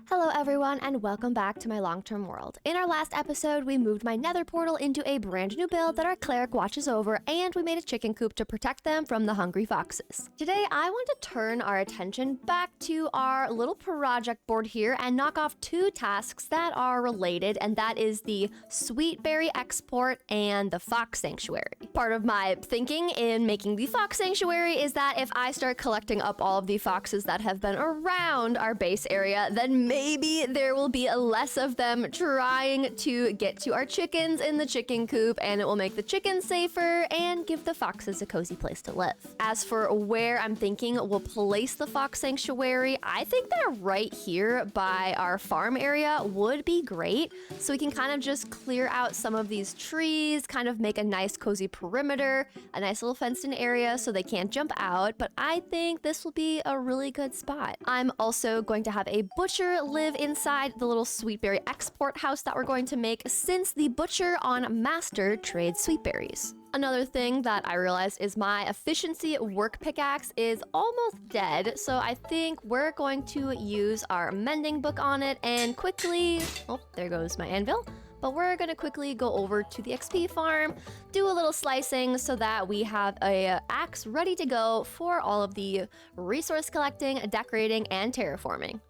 Hello everyone and welcome back to my long-term world. In our last episode, we moved my nether portal into a brand new build that our cleric watches over, and we made a chicken coop to protect them from the hungry foxes. Today, I want to turn our attention back to our little project board here and knock off two tasks that are related, and that is the sweetberry export and the fox sanctuary. Part of my thinking in making the fox sanctuary is that if I start collecting up all of the foxes that have been around our base area, then maybe there will be less of them trying to get to our chickens in the chicken coop, and it will make the chickens safer and give the foxes a cozy place to live. As for where I'm thinking we'll place the fox sanctuary, I think that right here by our farm area would be great, so we can kind of just clear out some of these trees, kind of make a nice cozy perimeter, a nice little fenced in area so they can't jump out, but I think this will be a really good spot. I'm also going to have a butcher live inside the little sweetberry export house that we're going to make, since the butcher on Master trades sweetberries. Another thing that I realized is my efficiency work pickaxe is almost dead, so I think we're going to use our mending book on it and quickly, oh, there goes my anvil. But we're gonna quickly go over to the XP farm, do a little slicing so that we have a axe ready to go for all of the resource collecting, decorating, and terraforming.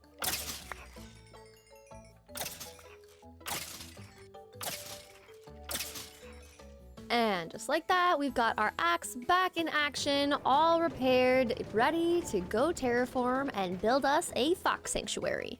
And just like that, we've got our axe back in action, all repaired, ready to go terraform and build us a fox sanctuary.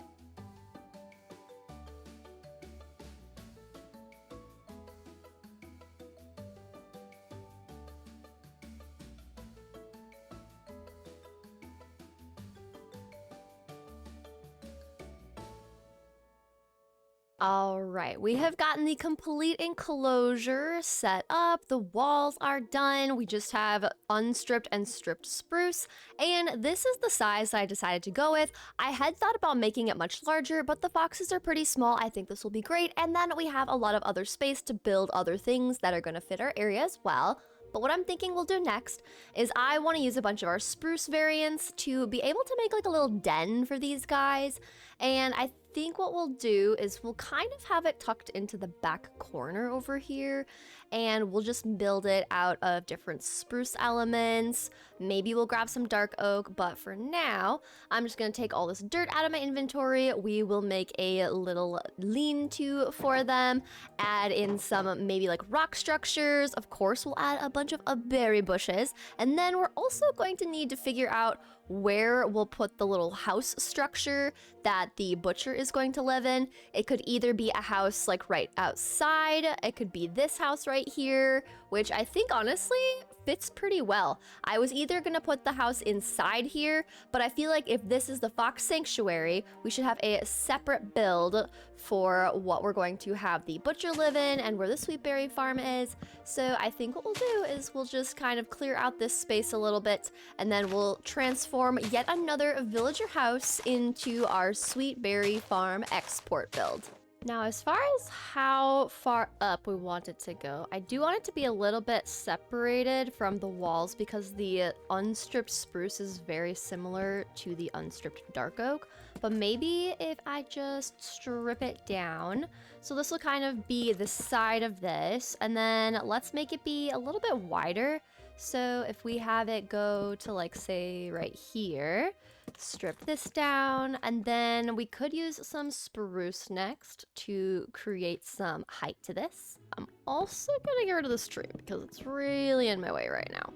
All right, we have gotten the complete enclosure set up. The walls are done. We just have unstripped and stripped spruce, and this is the size that I decided to go with. I had thought about making it much larger, but the foxes are pretty small. I think this will be great, and then we have a lot of other space to build other things that are going to fit our area as well. But what I'm thinking we'll do next is I want to use a bunch of our spruce variants to be able to make like a little den for these guys, and I think what we'll do is we'll kind of have it tucked into the back corner over here, and we'll just build it out of different spruce elements. Maybe we'll grab some dark oak, but for now, I'm just gonna take all this dirt out of my inventory. We will make a little lean-to for them, add in some maybe like rock structures. Of course, we'll add a bunch of berry bushes, and then we're also going to need to figure out where we'll put the little house structure that the butcher is going to live in. It could either be a house like right outside, it could be this house right here, which I think honestly fits pretty well. I was either gonna put the house inside here, but I feel like if this is the fox sanctuary, we should have a separate build for what we're going to have the butcher live in and where the sweetberry farm is. So I think what we'll do is we'll just kind of clear out this space a little bit, and then we'll transform yet another villager house into our sweetberry farm export build. Now, as far as how far up we want it to go, I do want it to be a little bit separated from the walls because the unstripped spruce is very similar to the unstripped dark oak. But maybe if I just strip it down, so this will kind of be the side of this, and then let's make it be a little bit wider. So if we have it go to like, say, right here, strip this down, and then we could use some spruce next to create some height to this. I'm also gonna get rid of this tree because it's really in my way right now.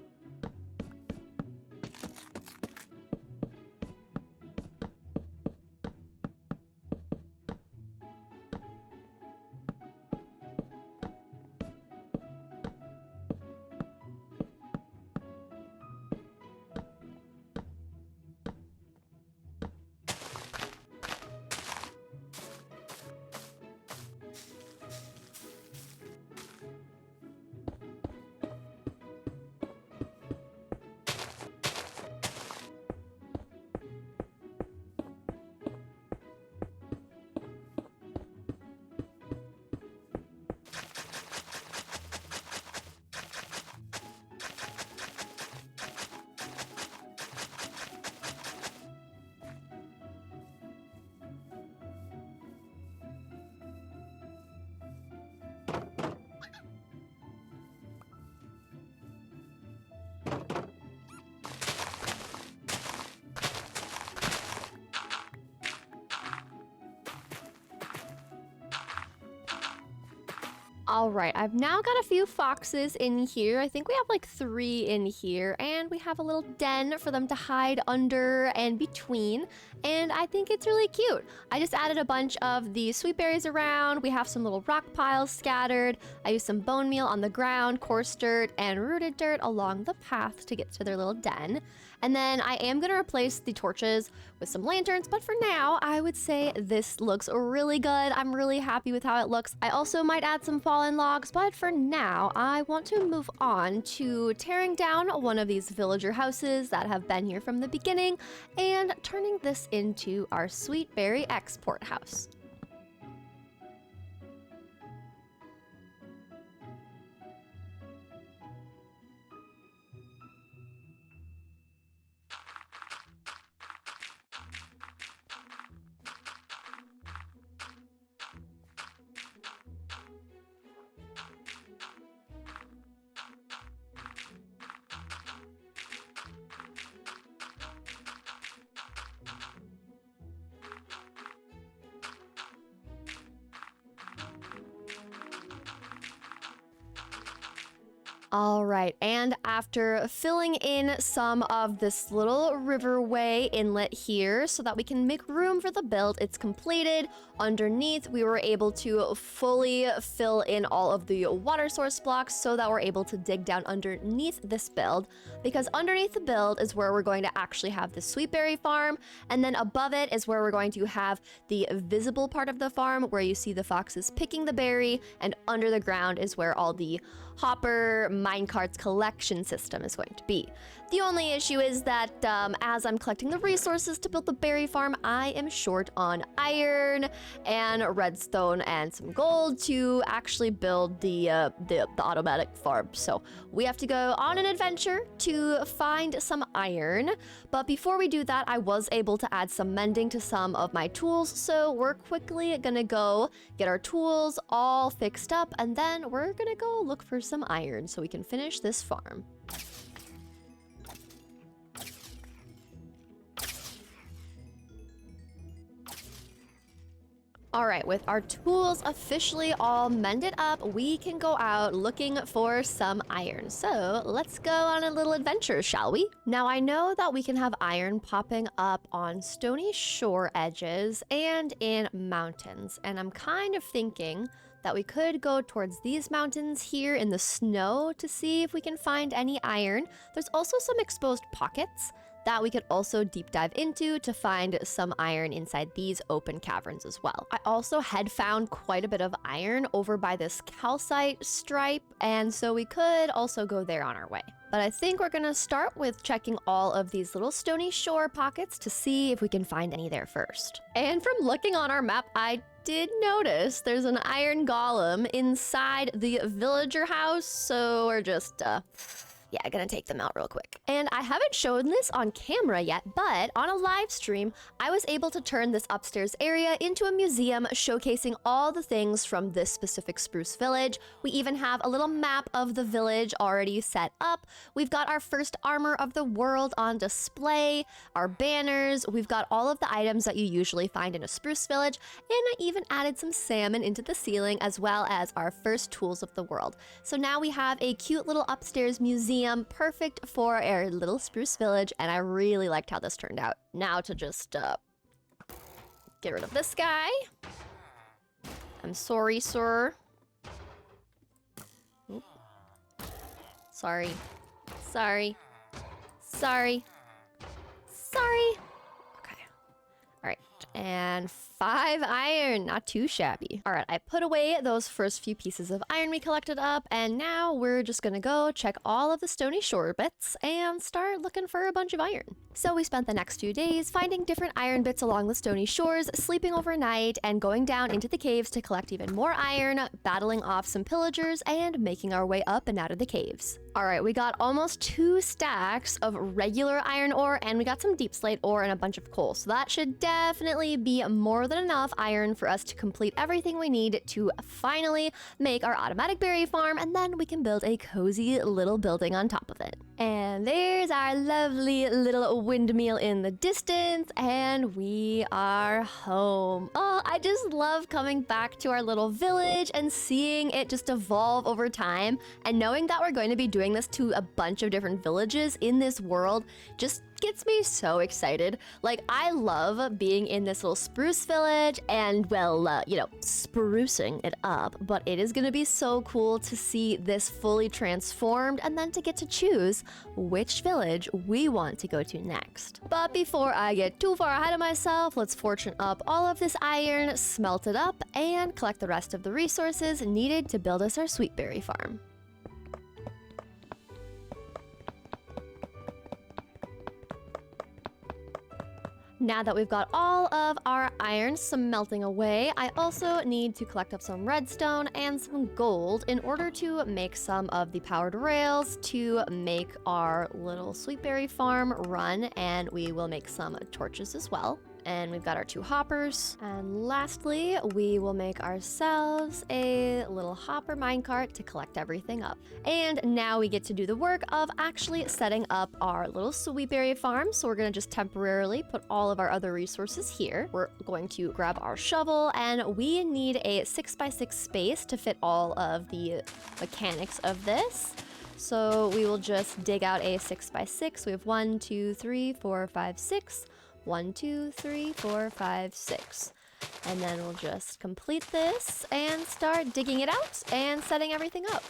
All right, I've now got a few foxes in here. I think we have like 3 in here, and we have a little den for them to hide under and between, and I think it's really cute. I just added a bunch of the sweet berries around. We have some little rock piles scattered. I used some bone meal on the ground, coarse dirt, and rooted dirt along the path to get to their little den. And then I am gonna replace the torches with some lanterns, but for now, I would say this looks really good. I'm really happy with how it looks. I also might add some fallen logs, but for now, I want to move on to tearing down one of these villager houses that have been here from the beginning and turning this into our sweet berry export house. All right, and after filling in some of this little riverway inlet here so that we can make room for the build, it's completed. Underneath, we were able to fully fill in all of the water source blocks so that we're able to dig down underneath this build, because underneath the build is where we're going to actually have the sweet berry farm, and then above it is where we're going to have the visible part of the farm where you see the foxes picking the berry, and under the ground is where all the hopper minecarts collection system is going to be. The only issue is that as I'm collecting the resources to build the berry farm, I am short on iron and redstone and some gold to actually build the automatic farm. So we have to go on an adventure to find some iron. But before we do that, I was able to add some mending to some of my tools. So we're quickly gonna go get our tools all fixed up, and then we're gonna go look for some iron so we can finish this farm. All right, with our tools officially all mended up, we can go out looking for some iron. So let's go on a little adventure, shall we? Now, I know that we can have iron popping up on stony shore edges and in mountains, and I'm kind of thinking that we could go towards these mountains here in the snow to see if we can find any iron. There's also some exposed pockets that we could also deep dive into to find some iron inside these open caverns as well. I also had found quite a bit of iron over by this calcite stripe, and so we could also go there on our way. But I think we're gonna start with checking all of these little stony shore pockets to see if we can find any there first. And from looking on our map, I did notice there's an iron golem inside the villager house, so we're just yeah, gonna take them out real quick. And I haven't shown this on camera yet, but on a live stream, I was able to turn this upstairs area into a museum showcasing all the things from this specific Spruce village. We even have a little map of the village already set up. We've got our first armor of the world on display, our banners, we've got all of the items that you usually find in a Spruce village, and I even added some salmon into the ceiling as well as our first tools of the world. So now we have a cute little upstairs museum, perfect for our little Spruce village, and I really liked how this turned out. Now to just get rid of this guy. I'm sorry, sir. Oop. Sorry. Sorry. Sorry. Sorry. Okay. All right. And 5 iron, not too shabby. All right, I put away those first few pieces of iron we collected up, and now we're just gonna go check all of the stony shore bits and start looking for a bunch of iron. So we spent the next few days finding different iron bits along the stony shores, sleeping overnight, and going down into the caves to collect even more iron, battling off some pillagers, and making our way up and out of the caves. All right, we got almost 2 stacks of regular iron ore, and we got some deep slate ore and a bunch of coal. So that should definitely be more than enough iron for us to complete everything we need to finally make our automatic berry farm, and then we can build a cozy little building on top of it. And there's our lovely little windmill in the distance, and we are home. Oh, I just love coming back to our little village and seeing it just evolve over time, and knowing that we're going to be doing this to a bunch of different villages in this world just gets me so excited. Like, I love being in this little spruce village and, well, you know, sprucing it up, but it is gonna be so cool to see this fully transformed and then to get to choose which village we want to go to next. But before I get too far ahead of myself, let's fortune up all of this iron, smelt it up, and collect the rest of the resources needed to build us our sweet berry farm. Now that we've got all of our iron smelting away, I also need to collect up some redstone and some gold in order to make some of the powered rails to make our little sweetberry farm run, and we will make some torches as well. And we've got our 2 hoppers. And lastly, we will make ourselves a little hopper minecart to collect everything up. And now we get to do the work of actually setting up our little sweetberry farm. So we're gonna just temporarily put all of our other resources here. We're going to grab our shovel, and we need a 6x6 space to fit all of the mechanics of this. So we will just dig out a 6x6. We have 1, 2, 3, 4, 5, 6. 1, 2, 3, 4, 5, 6. And then we'll just complete this and start digging it out and setting everything up.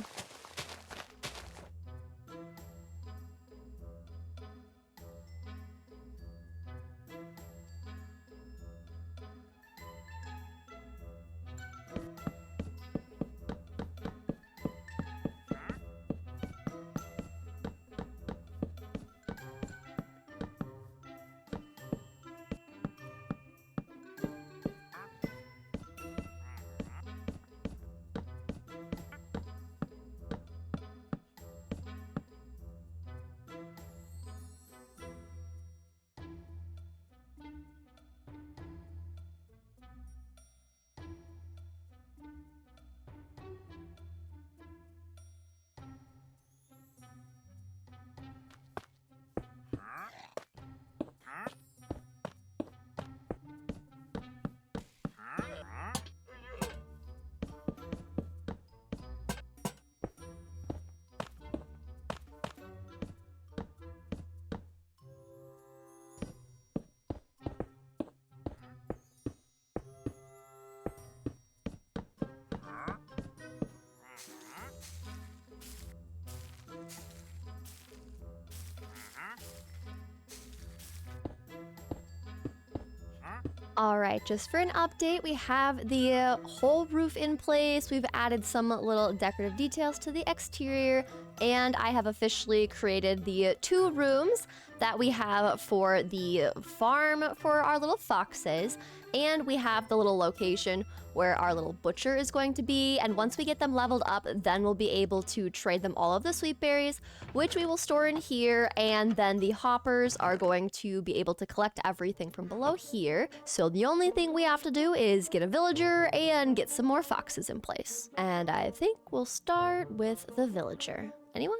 All right, just for an update, we have the whole roof in place. We've added some little decorative details to the exterior, and I have officially created the 2 rooms that we have for the farm for our little foxes. And we have the little location where our little butcher is going to be. And once we get them leveled up, then we'll be able to trade them all of the sweet berries, which we will store in here. And then the hoppers are going to be able to collect everything from below here. So the only thing we have to do is get a villager and get some more foxes in place. And I think we'll start with the villager. Anyone,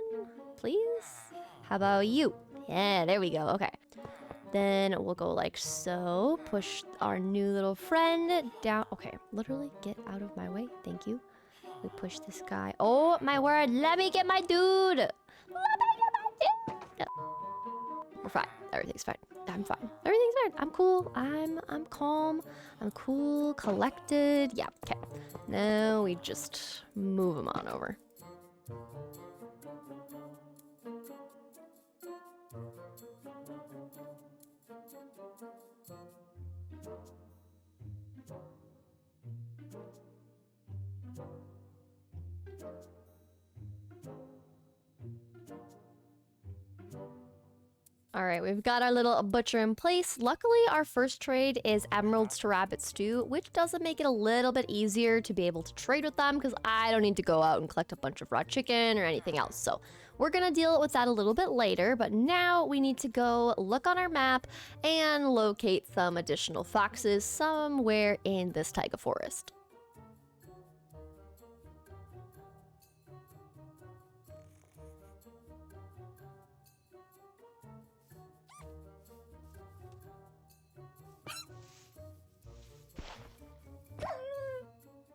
please? How about you? Yeah, there we go. Okay. Then we'll go like so. Push our new little friend down. Okay, literally get out of my way. Thank you. We push this guy. Oh my word, let me get my dude. Let me get my dude. No. We're fine. Everything's fine. I'm fine. Everything's fine. I'm cool. I'm calm. I'm cool, collected. Yeah, okay. Now we just move him on over. All right, we've got our little butcher in place. Luckily, our first trade is emeralds to rabbit stew, which doesn't make it a little bit easier to be able to trade with them because I don't need to go out and collect a bunch of raw chicken or anything else. So we're gonna deal with that a little bit later, but now we need to go look on our map and locate some additional foxes somewhere in this taiga forest.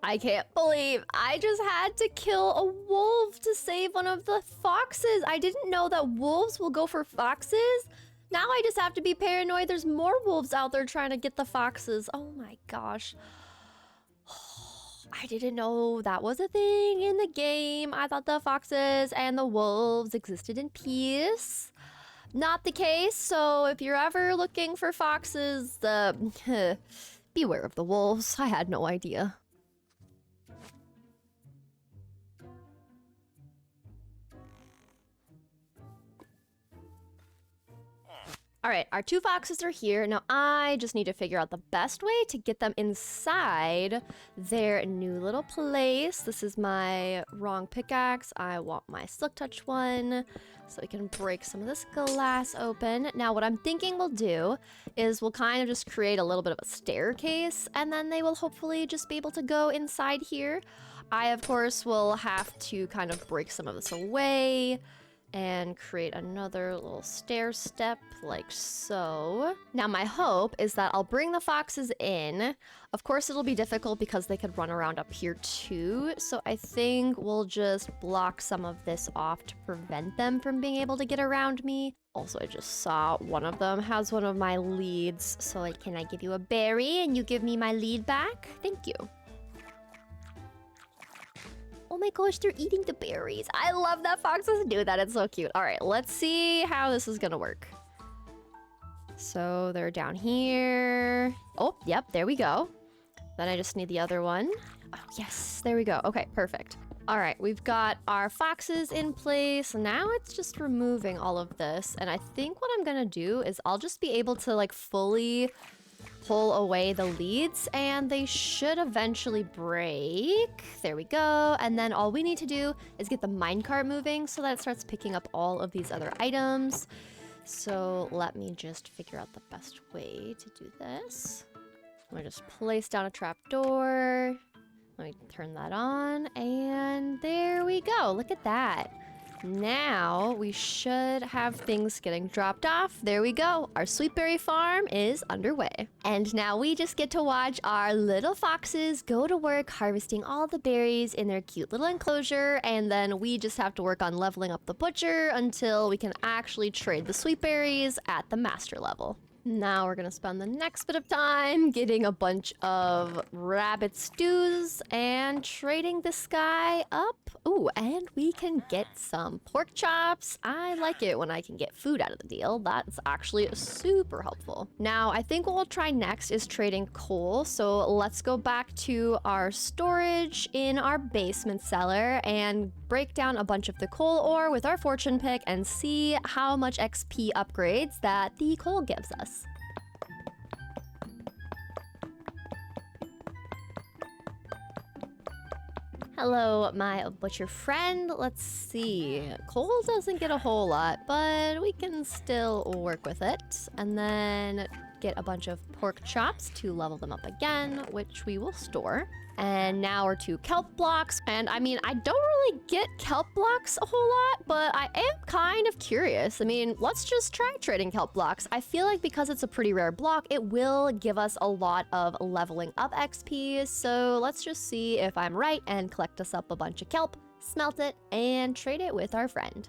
I can't believe I just had to kill a wolf to save one of the foxes. I didn't know that wolves will go for foxes. Now I just have to be paranoid. There's more wolves out there trying to get the foxes. Oh my gosh. I didn't know that was a thing in the game. I thought the foxes and the wolves existed in peace. Not the case, so if you're ever looking for foxes, beware of the wolves. I had no idea. All right, our 2 foxes are here. Now I just need to figure out the best way to get them inside their new little place. This is my wrong pickaxe. I want my silk touch one so we can break some of this glass open. Now what I'm thinking we'll do is we'll kind of just create a little bit of a staircase, and then they will hopefully just be able to go inside here. I, of course, will have to kind of break some of this away and create another little stair step like so. Now my hope is that I'll bring the foxes in. Of course it'll be difficult because they could run around up here too, so I think we'll just block some of this off to prevent them from being able to get around me. Also, I just saw one of them has one of my leads, so like, can I give you a berry and you give me my lead back? Thank you. Oh my gosh, they're eating the berries. I love that foxes do that. It's so cute. All right, let's see how this is gonna work. So they're down here. Oh, yep, there we go. Then I just need the other one. Oh, yes, there we go. Okay, perfect. All right, we've got our foxes in place. Now it's just removing all of this. And I think what I'm gonna do is I'll just be able to like fully pull away the leads and they should eventually break. There we go. And then all we need to do is get the minecart moving so that it starts picking up all of these other items. So let me just figure out the best way to do this. I'm gonna just place down a trapdoor. Let me turn that on and there we go. Look at that. Now we should have things getting dropped off. There we go. Our sweetberry farm is underway. And now we just get to watch our little foxes go to work harvesting all the berries in their cute little enclosure. And then we just have to work on leveling up the butcher until we can actually trade the sweetberries at the master level. Now we're gonna spend the next bit of time getting a bunch of rabbit stews and trading this guy up. Ooh, and we can get some pork chops. I like it when I can get food out of the deal. That's actually super helpful. Now, I think what we'll try next is trading coal. So let's go back to our storage in our basement cellar and break down a bunch of the coal ore with our fortune pick and see how much XP upgrades that the coal gives us. Hello, my butcher friend. Let's see. Coal doesn't get a whole lot, but we can still work with it. And then get a bunch of pork chops to level them up again, which we will store. And now we're to kelp blocks. And I mean, I don't really get kelp blocks a whole lot, but I am kind of curious. I mean, let's just try trading kelp blocks. I feel like because it's a pretty rare block, it will give us a lot of leveling up XP. So let's just see if I'm right and collect us up a bunch of kelp, smelt it, and trade it with our friend.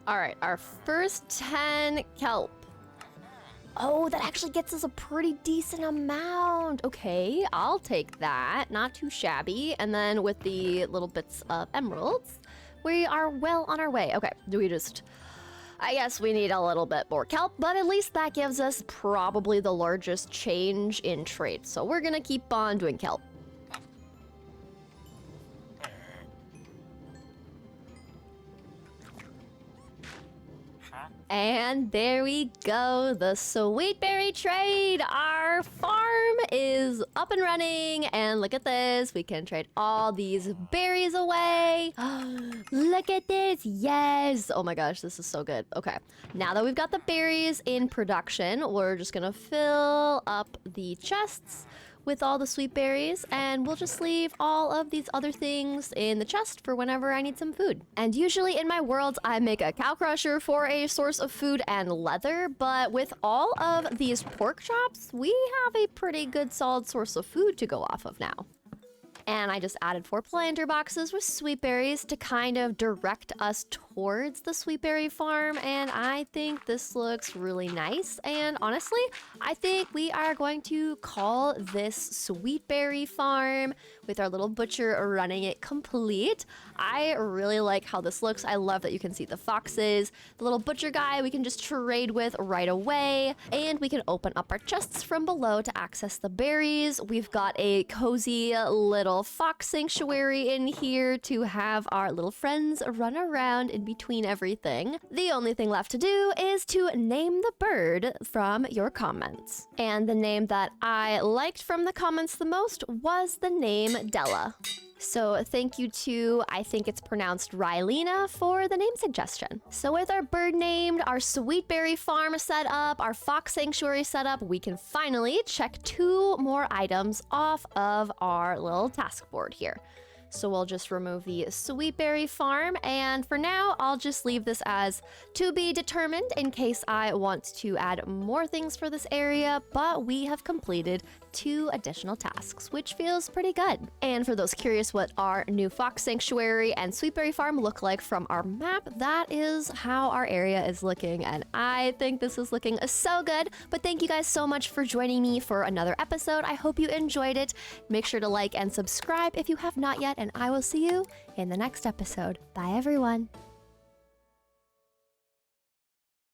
All right, our first 10 kelp. Oh, that actually gets us a pretty decent amount. Okay, I'll take that. Not too shabby. And then with the little bits of emeralds, we are well on our way. Okay, I guess we need a little bit more kelp, but at least that gives us probably the largest change in trade. So we're gonna keep on doing kelp. And there we go, the sweetberry trade. Our farm is up and running, and look at this. We can trade all these berries away. Look at this, yes. Oh my gosh, this is so good. Okay, now that we've got the berries in production, we're just gonna fill up the chests with all the sweet berries, and we'll just leave all of these other things in the chest for whenever I need some food. And usually in my worlds, I make a cow crusher for a source of food and leather, but with all of these pork chops, we have a pretty good solid source of food to go off of now. And I just added 4 planter boxes with sweet berries to kind of direct us towards the sweet berry farm, and I think this looks really nice. And honestly, I think we are going to call this sweet berry farm with our little butcher running it complete. I really like how this looks. I love that you can see the foxes, the little butcher guy we can just trade with right away, and we can open up our chests from below to access the berries. We've got a cozy little fox sanctuary in here to have our little friends run around in between everything. The only thing left to do is to name the bird from your comments. And the name that I liked from the comments the most was the name Della. So thank you to, I think it's pronounced Rylena, for the name suggestion. So with our bird named, our sweet berry farm set up, our fox sanctuary set up, we can finally check 2 more items off of our little task board here. So we'll just remove the sweet berry farm, and for now, I'll just leave this as to be determined in case I want to add more things for this area, but we have completed 2 additional tasks, which feels pretty good. And for those curious what our new fox sanctuary and sweet berry farm look like from our map, that is how our area is looking, and I think this is looking so good. But thank you guys so much for joining me for another episode. I hope you enjoyed it. Make sure to like and subscribe if you have not yet, and I will see you in the next episode. Bye, everyone.